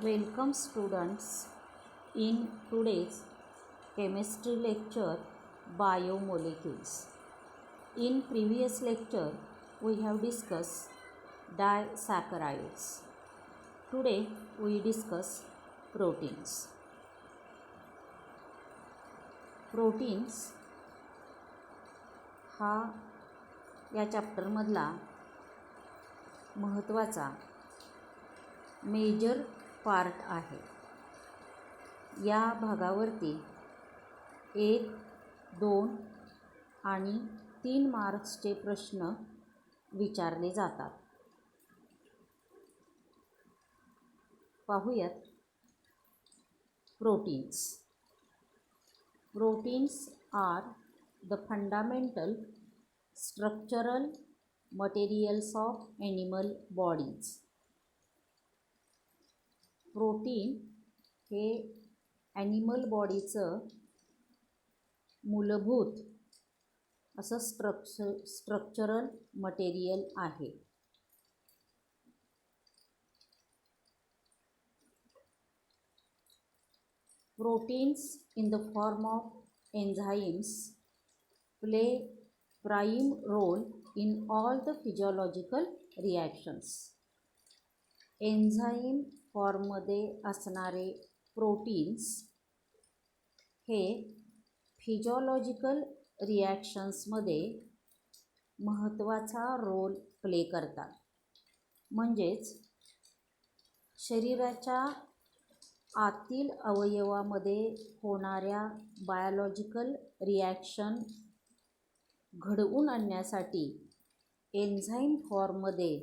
Welcome students in today's chemistry lecture biomolecules. In previous lecture we have discussed disaccharides. Today we discuss proteins. Proteins हा या chapter मधला महत्त्वाचा major part आहे. या भागावरती 1, 2 आणि 3 मार्क्सचे प्रश्न विचारले जातात. पाहूयात. Proteins. Proteins are the fundamental structural materials of animal bodies. Protein हे ॲनिमल बॉडीचं मूलभूत असं स्ट्रक्चरल मटेरियल आहे. Proteins in the form of enzymes play prime role in all the physiological reactions. Enzyme फॉर्ममध्ये असणारे प्रोटीन्स हे फिजिओलॉजिकल रिॲक्शन्समध्ये महत्त्वाचा role play करतात. म्हणजेच शरीराच्या आतील अवयवामध्ये होणाऱ्या बायोलॉजिकल रिॲक्शन घडवून आणण्यासाठी एन्झाईम फॉर्ममध्ये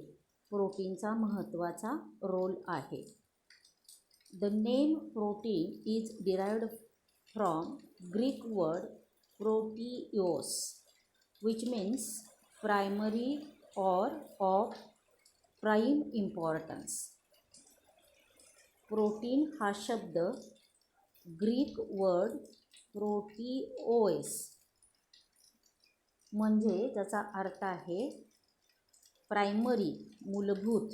प्रोटीनचा महत्त्वाचा रोल आहे. The name protein is derived from Greek word proteios which means primary or of prime importance. Protein हा शब्द ग्रीक वर्ड प्रोटिओस म्हणजे त्याचा अर्थ आहे प्रायमरी मूलभूत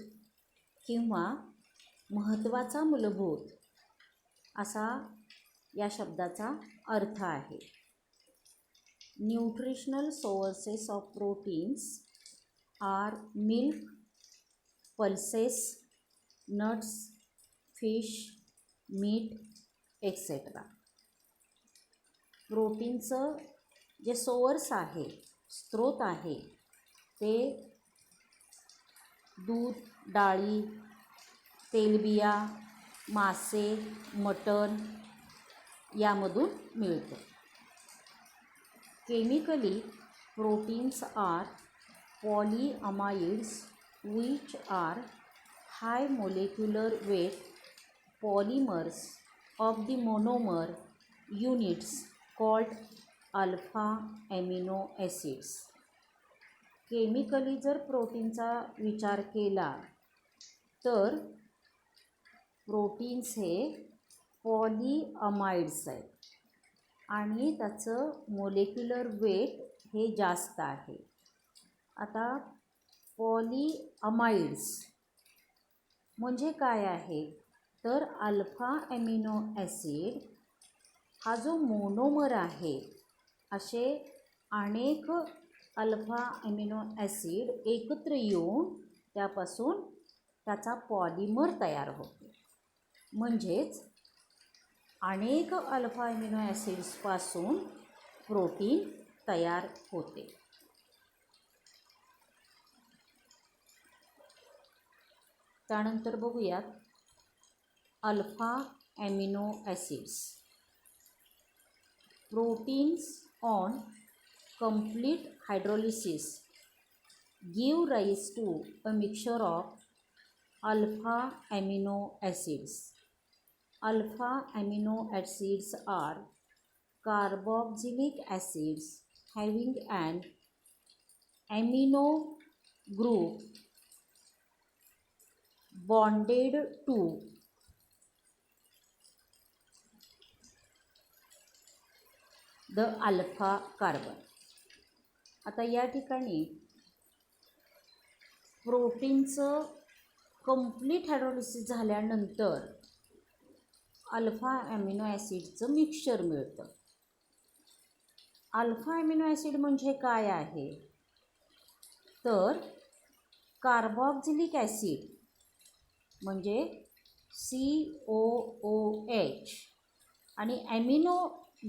किंवा महत्त्वाचा मूलभूत असा या शब्दाचा अर्थ आहे. Nutritional sources of proteins are milk, pulses, nuts, fish, meat etcetera. प्रोटीनचं जे सोर्स आहे, स्रोत आहे ते दूध, डाळी, तेलबिया, मासे, मटण यामधून मिळतं. Chemically proteins are polyamides which are high molecular weight polymers of the monomer units called alpha amino acids. Chemically जर प्रोटीनचा विचार केला तर प्रोटीन्स हे पॉलीअमाइड्स आहेत आणि त्याचं मोलेक्युलर वेट हे जास्त आहे. आता पॉलीअमाइड्स म्हणजे काय आहे तर अल्फा ॲमिनो ॲसिड हा जो मोनोमर आहे, असे अनेक अल्फा ॲमिनो ॲसिड एकत्र येऊन त्यापासून त्याचा पॉलिमर तयार होतो. म्हणजेच अनेक अल्फा ॲमिनो ॲसिड्सपासून प्रोटीन तयार होते. त्यानंतर बघूयात alpha amino acids. Proteins on complete hydrolysis give rise to a mixture of alpha amino acids. Alpha amino acids are carboxylic acids having an amino group bonded to the alpha carbon. आता या ठिकाणी प्रोटीनचं complete hydrolysis झाल्यानंतर alpha amino ॲसिडचं mixture मिळतं. Alpha amino acid म्हणजे काय आहे, तर carboxylic acid म्हणजे COOH आणि ॲमिनो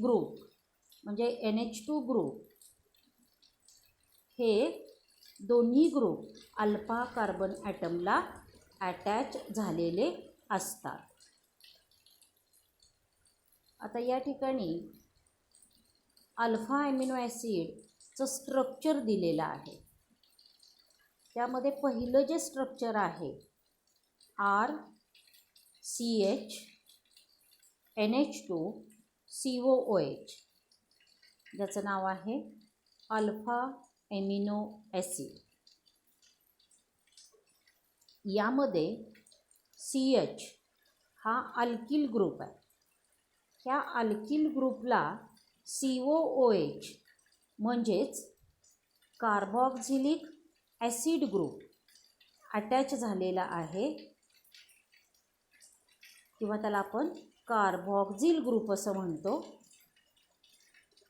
ग्रुप म्हणजे NH2 ग्रुप, हे दोन्ही ग्रुप अल्फा कार्बन ॲटमला अटॅच झालेले असतात. आता या ठिकाणी अल्फा ॲमिनो ॲसिडचं स्ट्रक्चर दिलेलं आहे. त्यामध्ये पहिलं जे स्ट्रक्चर आहे RCH NH2 COOH, ज्याचं नाव आहे अल्फा ॲमिनो ॲसिड. यामध्ये CH हा अल्किल ग्रुप आहे. ह्या अल्किल ग्रुपला COOH म्हणजेच कार्बॉक्झिलिक ॲसिड ग्रुप अटॅच झालेला आहे, किंवा त्याला आपण कार्बॉक्झिल ग्रुप असं म्हणतो.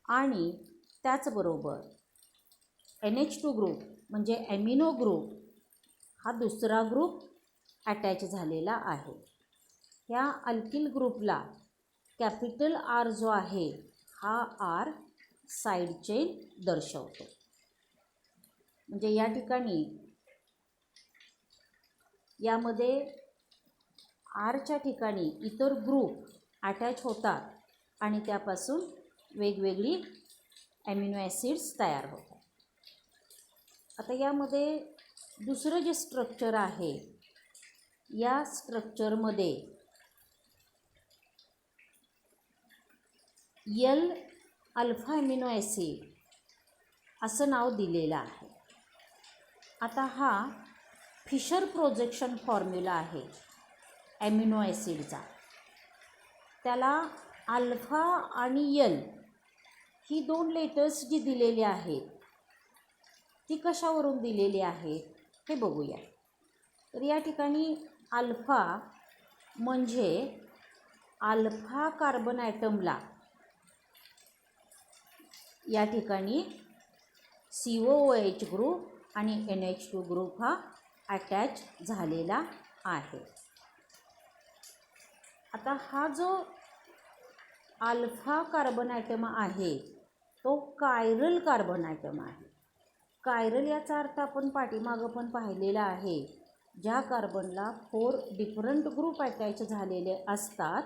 आणि त्याचबरोबर NH2 ग्रुप म्हणजे ॲमिनो ग्रुप हा दुसरा ग्रुप अटॅच झालेला आहे. ह्या अल्किल ग्रुपला कॅपिटल R जो आहे हा R साईड चेन दर्शवतो. म्हणजे या ठिकाणी यामध्ये Rच्या ठिकाणी इतर ग्रुप अटॅच होतात आणि त्यापासून वेगवेगळी ॲमिनो ॲसिड्स तयार होतात. आता यामध्ये दुसरं जे स्ट्रक्चर आहे, या स्ट्रक्चरमध्ये L अल्फा ॲमिनो ॲसिड असं नाव दिलेलं आहे. आता हा फिशर प्रोजेक्शन फॉर्म्युला आहे ॲमिनो ॲसिडचा. त्याला अल्फा आणि L ही दोन लेटर्स जी दिलेली आहेत ती कशावरून दिलेली आहेत हे बघूया. तर या ठिकाणी अल्फा म्हणजे अल्फा कार्बन ॲटमला या ठिकाणी COOH ग्रुप आणि NH2 ग्रुप हा अटॅच झालेला आहे. आता हा जो अल्फा कार्बन ॲटम आहे तो कायरल कार्बन ॲटम आहे. कायरल याचा अर्थ आपण पाठीमागं पण पाहिलेला आहे. ज्या कार्बनला 4 डिफरंट ग्रुप अटॅच झालेले असतात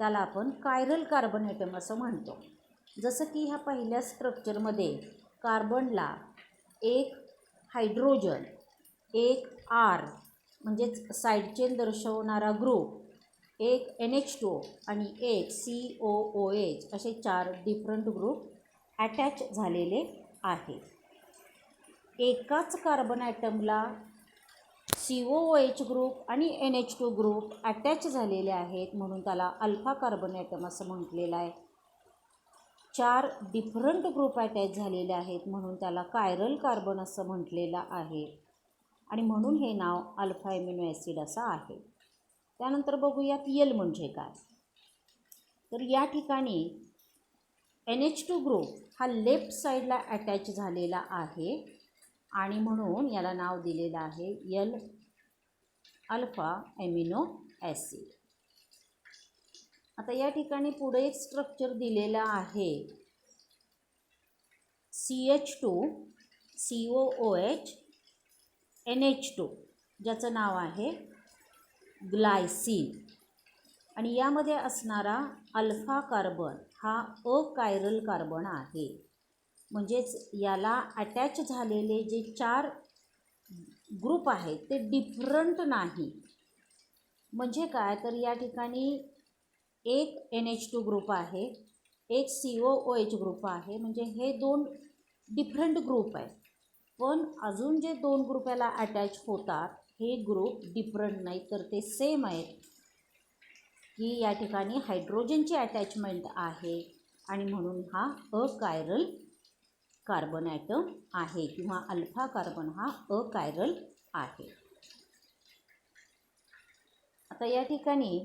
त्याला आपण कायरल कार्बन ॲटम असं म्हणतो. जसं की ह्या पहिल्या स्ट्रक्चरमध्ये कार्बनला एक हायड्रोजन, एक R म्हणजेच साईड चेन दर्शवणारा ग्रुप, एक NH2 आणि एक COOH असे 4 डिफरंट ग्रुप अटॅच झालेले आहे. एकाच कार्बन ॲटमला COOH ग्रुप आणि NH2 ग्रुप अटॅच झालेले आहेत म्हणून त्याला अल्फा कार्बन ॲटम असं म्हटलेलं आहे. 4 डिफरंट ग्रुप अटॅच झालेले आहेत म्हणून त्याला कायरल कार्बन असं म्हटलेलं आहे आणि म्हणून हे नाव अल्फा ॲमिनो ॲसिड असं आहे. त्यानंतर बघूयात L म्हणजे काय. तर या ठिकाणी NH2 ग्रुप हा लेफ्ट साईडला अटॅच झालेला आहे आणि म्हणून याला नाव दिलेलं आहे L अल्फा ॲमिनो ॲसिड. आता या ठिकाणी पुढे एक स्ट्रक्चर दिलेलं आहे CH2 COOH NH2, ज्याचं नाव आहे ग्लायसिन. आणि यामध्ये असणारा अल्फा कार्बन हा अकायरल कार्बन आहे. म्हणजेच याला अटॅच झालेले जे 4 ग्रुप आहेत ते डिफरंट नाही. म्हणजे काय, तर या ठिकाणी एक NH2 ग्रुप आहे, एक COOH ग्रुप आहे. म्हणजे हे 2 डिफरंट ग्रुप आहेत. पण अजून जे 2 ग्रुप याला अटॅच होतात हे ग्रुप डिफरंट नाही तर ते सेम आहेत. की या ठिकाणी हायड्रोजनची अटॅचमेंट आहे आणि म्हणून हा अकायरल कार्बन ॲटम आहे किंवा अल्फा कार्बन हा अकायरल आहे. आता या ठिकाणी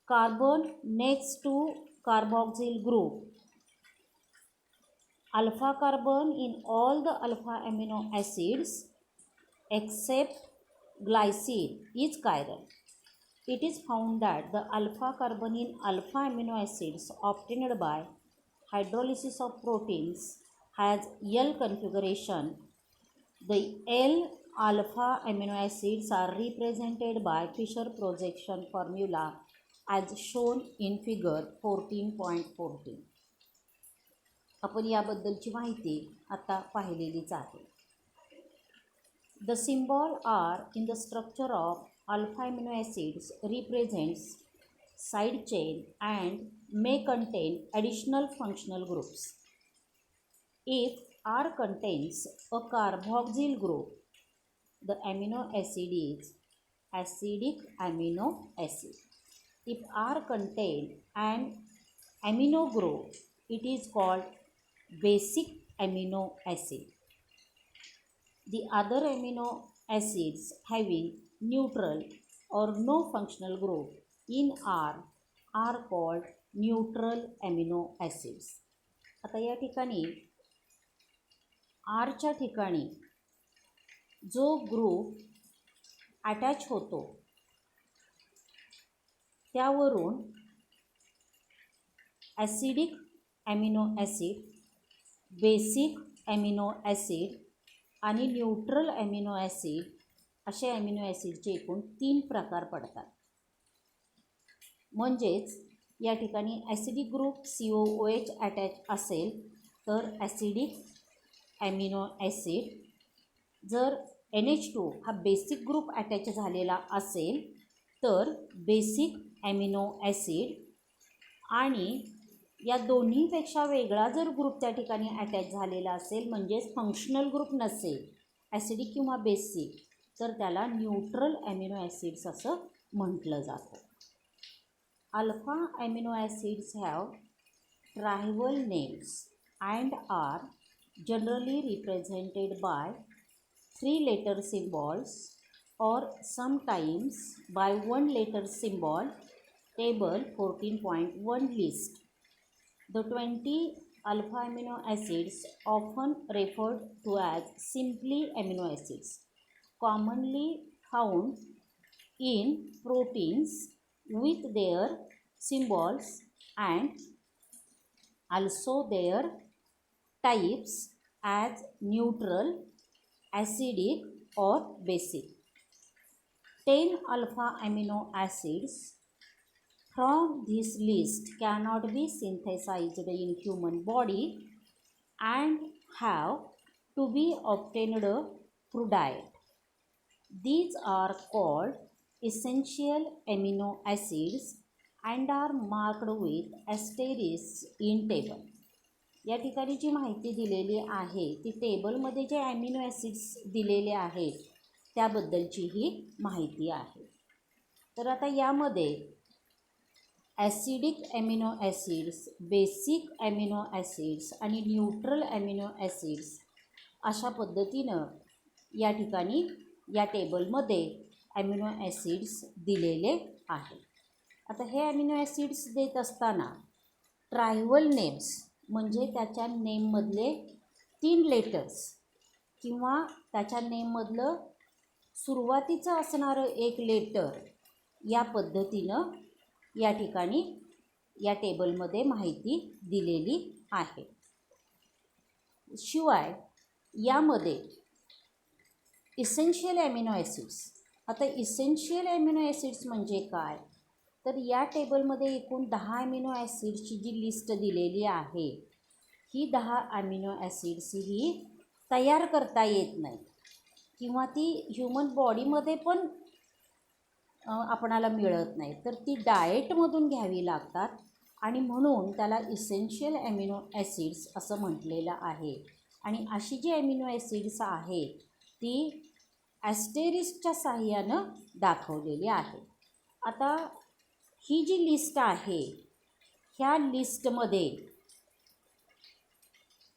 carbon next to carboxyl group. Alpha carbon in all the alpha amino acids except glycine is chiral. It is found that the alpha carbon in alpha amino acids obtained by hydrolysis of proteins has L configuration. The L alpha amino acids are represented by Fisher projection formula as shown in figure 14.14. आपण याबद्दलची माहिती आता पाहिलेलीच आहे. The symbol R in the structure of alpha amino acids represents side chain and may contain additional functional groups. If R contains a carboxyl group, the amino acid is acidic amino acid. If R contains an amino group, it is called basic amino acid. The other amino acids having neutral or no functional group in R are called neutral amino acids. आता या ठिकाणी Rच्या ठिकाणी जो group attach होतो त्यावरून acidic amino acid, basic amino acid आणि neutral amino acid असे amino ॲसिडचे एकूण 3 प्रकार पडतात. म्हणजेच या ठिकाणी ॲसिडिक ग्रुप COOH अटॅच असेल तर ॲसिडिक ॲमिनो ॲसिड, जर NH2 हा बेसिक ग्रुप अटॅच झालेला असेल तर बेसिक ॲमिनो ॲसिड, आणि या दोन्हीपेक्षा वेगळा जर ग्रुप त्या ठिकाणी अटॅच झालेला असेल म्हणजेच फंक्शनल ग्रुप नसेल ॲसिडिक किंवा बेसिक तर त्याला न्यूट्रल ॲमिनो ॲसिड्स असं म्हटलं जातं. Alpha amino acids have trivial names and are generally represented by 3 letter symbols or sometimes by 1 letter symbol. Table 14.1 list the 20 alpha amino acids often referred to as simply amino acids, commonly found in proteins with their symbols and also their types as neutral, acidic or basic. 10 alpha amino acids from this list cannot be synthesized in human body and have to be obtained through diet. These are called essential amino acids and are marked with asterisk in table. या ठिकाणी जी माहिती दिलेली आहे ती टेबलमध्ये जे amino acids दिलेले आहेत त्याबद्दलची ही माहिती आहे. तर आता यामध्ये acidic amino acids, basic amino acids आणि न्यूट्रल ॲमिनो ॲसिड्स अशा पद्धतीनं या ठिकाणी या टेबलमध्ये ॲमिनो ॲसिड्स दिलेले आहेत. आता हे ॲमिनो ॲसिड्स देत असताना ट्रायव्हल नेम्स म्हणजे त्याच्या नेममधले 3 लेटर्स किंवा त्याच्या नेममधलं सुरुवातीचं असणारं एक लेटर या पद्धतीनं या ठिकाणी या टेबलमध्ये माहिती दिलेली आहे. शिवाय यामध्ये इसेन्शियल ॲमिनो ॲसिड्स, आता इसेन्शियल ॲमिनो ॲसिड्स म्हणजे काय तर या टेबलमध्ये एकूण 10 ॲमिनो ॲसिड्सची जी लिस्ट दिलेली आहे ही 10 ॲमिनो ॲसिड्स ही तयार करता येत नाही किंवा ती ह्युमन बॉडीमध्ये पण आपणाला मिळत नाही, तर ती डाएटमधून घ्यावी लागतात आणि म्हणून त्याला इसेन्शियल ॲमिनो ॲसिड्स असं म्हटलेलं आहे. आणि अशी जी ॲमिनो ॲसिड्स आहेत ती ॲस्टेरिस्कच्या साहाय्यानं दाखवलेली आहे. आता ही जी लिस्ट आहे ह्या लिस्टमध्ये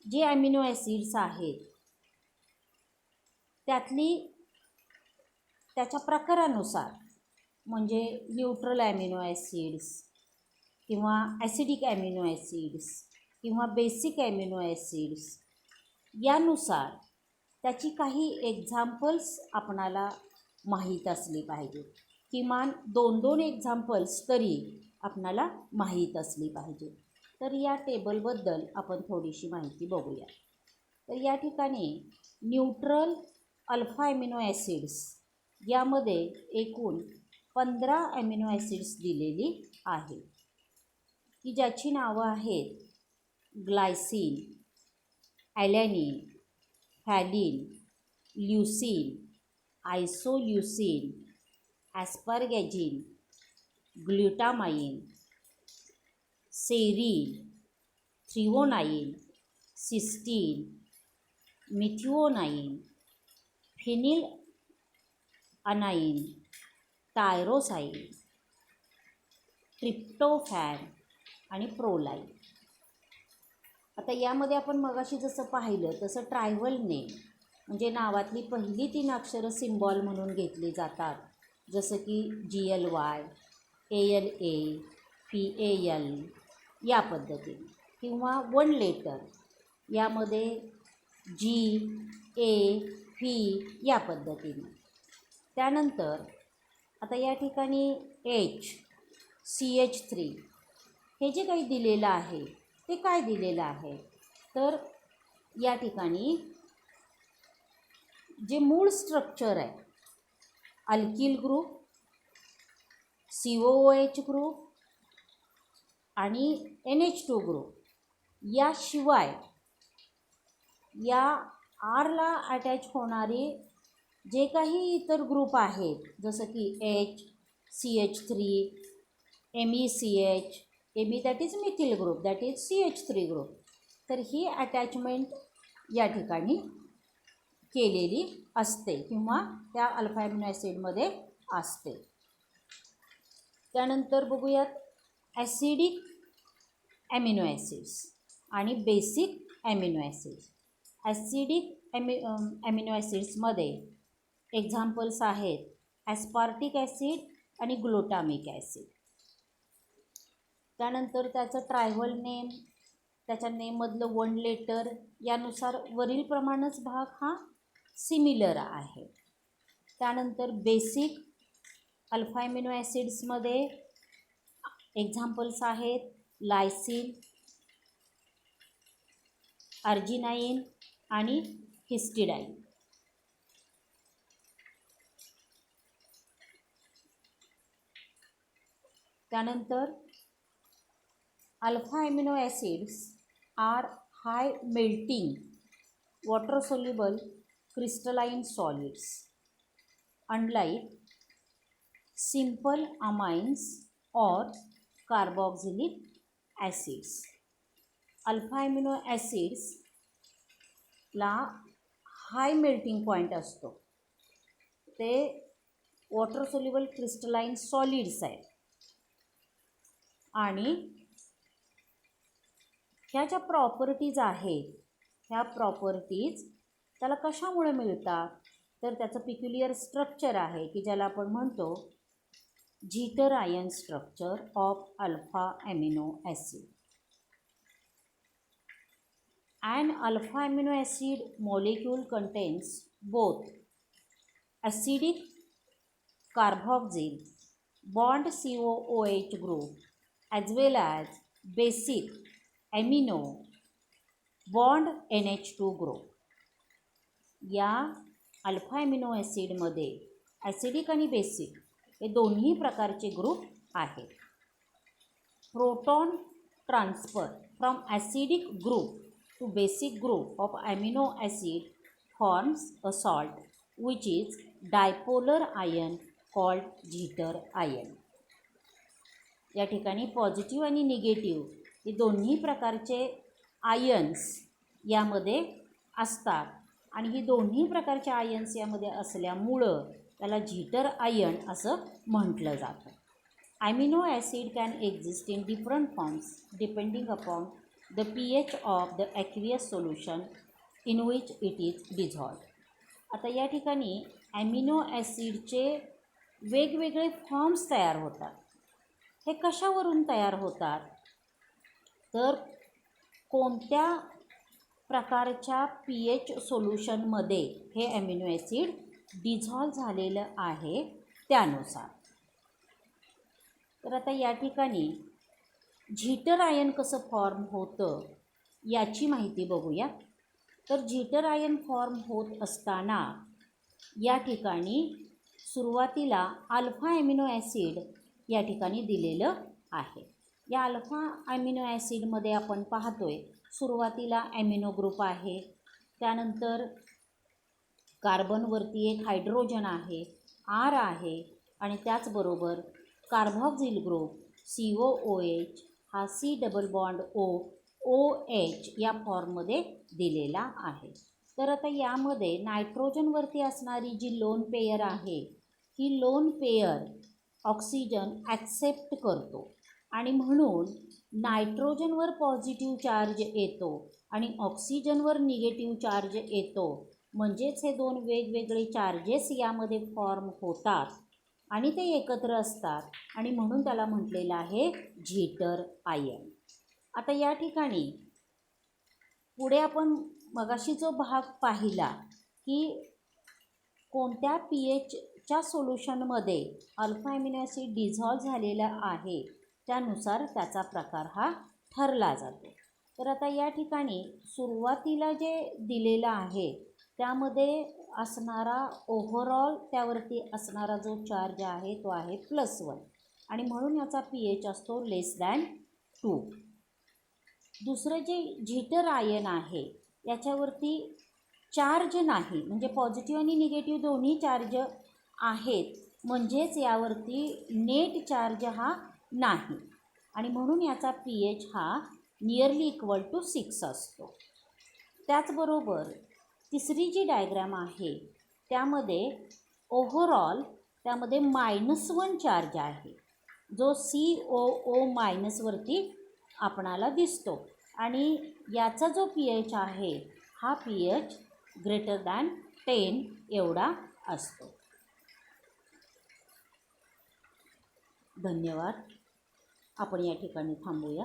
जे ॲमिनो ॲसिड्स आहेत त्यातली त्याच्या प्रकारानुसार म्हणजे न्यूट्रल ॲमिनो ॲसिड्स किंवा ॲसिडिक ॲमिनो ॲसिड्स किंवा बेसिक ॲमिनो ॲसिड्स यानुसार त्याची काही एक्झाम्पल्स आपणाला माहीत असली पाहिजे. किमान 2-2 एक्झाम्पल्स तरी आपणाला माहीत असली पाहिजे. तर या टेबलबद्दल आपण थोडीशी माहिती बघूया. तर या ठिकाणी न्यूट्रल अल्फा ॲमिनो ॲसिड्स यामध्ये एकूण 15 ॲमिनो ॲसिड्स दिलेली आहे की ज्याची नावं आहेत glycine, alanine, valine, leucine, isoleucine, asparagine, glutamine, serine, threonine, cysteine, methionine, phenylalanine, tyrosine, tryptophan आणि प्रोलाइन. आता यामध्ये आपण मगाशी जसं पाहिलं तसं ट्रायव्हल नेम म्हणजे नावातली पहिली 3 अक्षरं सिम्बॉल म्हणून घेतली जातात. जसं की GLY, ALA, PAL या पद्धतीने किंवा 1 लेटर यामध्ये G, A, P या पद्धतीने. त्यानंतर आता या ठिकाणी H, CH3 हे जे काही दिलेलं आहे ते काय दिलेलं आहे तर या ठिकाणी जे मूळ स्ट्रक्चर आहे अल्किल ग्रुप, COOH ग्रुप आणि NH2 ग्रुप याशिवाय या Rला अटॅच होणारे जे काही इतर ग्रुप आहेत जसं की H, CH3, MECH, Me that is methyl group, that is CH3 group. तर ही अटॅचमेंट या ठिकाणी केलेली असते किंवा त्या अल्फा ॲमिनो ॲसिडमध्ये असते. त्यानंतर बघूयात ॲसिडिक ॲमिनो ॲसिड्स आणि basic amino acids. Acidic amino ॲसिड्समध्ये एक्झाम्पल्स आहेत ॲस्पार्टिक ॲसिड आणि ग्लुटामिक ॲसिड. त्यानंतर त्याचं ट्रायव्हल नेम, त्याच्या नेममधलं 1 लेटर यानुसार वरीलप्रमाणेच भाग हा सिमिलर आहे. त्यानंतर बेसिक अल्फा ॲमिनो ॲसिड्समध्ये एक्झाम्पल्स आहेत लायसिन, अर्जिनाइन आणि हिस्टिडाइन. त्यानंतर alpha amino acids are high melting water soluble crystalline solids unlike simple amines or carboxylic acids. Alpha amino ॲसिड्सला हाय मेल्टिंग पॉईंट असतो. ते वॉटर सोल्युबल क्रिस्टलाइन सॉलिड्स आहेत आणि ह्या ज्या प्रॉपर्टीज आहेत ह्या प्रॉपर्टीज त्याला कशामुळे मिळतात तर त्याचं पिक्युलियर स्ट्रक्चर आहे की ज्याला आपण म्हणतो zwitterion structure of alpha amino acid. An alpha amino acid molecule contains both acidic carboxyl bond COOH group as well as basic amino bond NH2 group. या अल्फा ॲमिनो ॲसिडमध्ये ॲसिडिक आणि basic हे दोन्ही प्रकारचे group आहेत. Proton transfer from acidic group to basic group of amino acid forms a salt which is dipolar ion called Jeter ion. या ठिकाणी positive आणि negative हे दोन्ही प्रकारचे आयन्स यामध्ये असतात आणि ही दोन्ही प्रकारचे आयन्स यामध्ये असल्यामुळं त्याला जीटर आयन असं म्हटलं जातं. Amino acid can exist in different forms depending upon the pH of the aqueous solution in which it is dissolved. आता या ठिकाणी ॲमिनो ॲसिडचे वेगवेगळे फॉर्म्स तयार होतात. हे कशावरून तयार होतात? तर कोणत्या प्रकारच्या pH सोल्युशनमध्ये हे ॲमिनो ॲसिड डिझॉल्व झालेलं आहे त्यानुसार. तर आता या ठिकाणी झिटर आयन कसं फॉर्म होतं याची माहिती बघूया. तर झिटर आयन फॉर्म होत असताना या ठिकाणी सुरुवातीला अल्फा ॲमिनो ॲसिड या ठिकाणी दिलेलं आहे. या अल्फा ॲमिनो ॲसिडमध्ये आपण पाहतोय सुरुवातीला ॲमिनो ग्रुप आहे, त्यानंतर कार्बनवरती एक हायड्रोजन आहे, आर आहे, आणि त्याचबरोबर कार्बॉक्सिल ग्रुप COOH हा C डबल बॉन्ड OH या फॉर्ममध्ये दिलेला आहे. तर आता यामध्ये नायट्रोजनवरती असणारी जी लोन पेयर आहे ही लोन पेयर ऑक्सिजन ॲक्सेप्ट करतो आणि म्हणून नायट्रोजनवर पॉझिटिव्ह चार्ज येतो आणि ऑक्सिजनवर निगेटिव्ह चार्ज येतो. म्हणजेच हे दोन वेगवेगळे चार्जेस यामध्ये फॉर्म होतात आणि ते एकत्र असतात आणि म्हणून त्याला म्हटलेलं आहे झिटर आयन. आता या ठिकाणी पुढे आपण मगाशी जो भाग पाहिला की कोणत्या pHच्या सोल्युशनमध्ये अल्फा ॲमिनो ॲसिड डिझॉल्व झालेला आहे त्यानुसार त्याचा प्रकार हा ठरला जातो. तर आता या ठिकाणी सुरुवातीला जे दिलेलं आहे त्यामध्ये असणारा ओव्हरऑल त्यावरती असणारा जो चार्ज आहे तो आहे +1 आणि म्हणून याचा pH असतो <2. दुसरं जे झिटर आयन आहे याच्यावरती चार्ज नाही, म्हणजे पॉझिटिव्ह आणि निगेटिव्ह दोन्ही चार्ज आहेत, म्हणजेच यावरती नेट चार्ज हा नाही आणि म्हणून याचा pH हा नियरली इक्वल टू 6 असतो. त्याचबरोबर तिसरी जी डायग्राम आहे त्यामध्ये ओव्हरऑल त्यामध्ये -1 चार्ज आहे जो COO- वरती आपणाला दिसतो आणि याचा जो pH आहे हा pH >10 एवढा असतो. धन्यवाद. आपण या ठिकाणी थांबूया.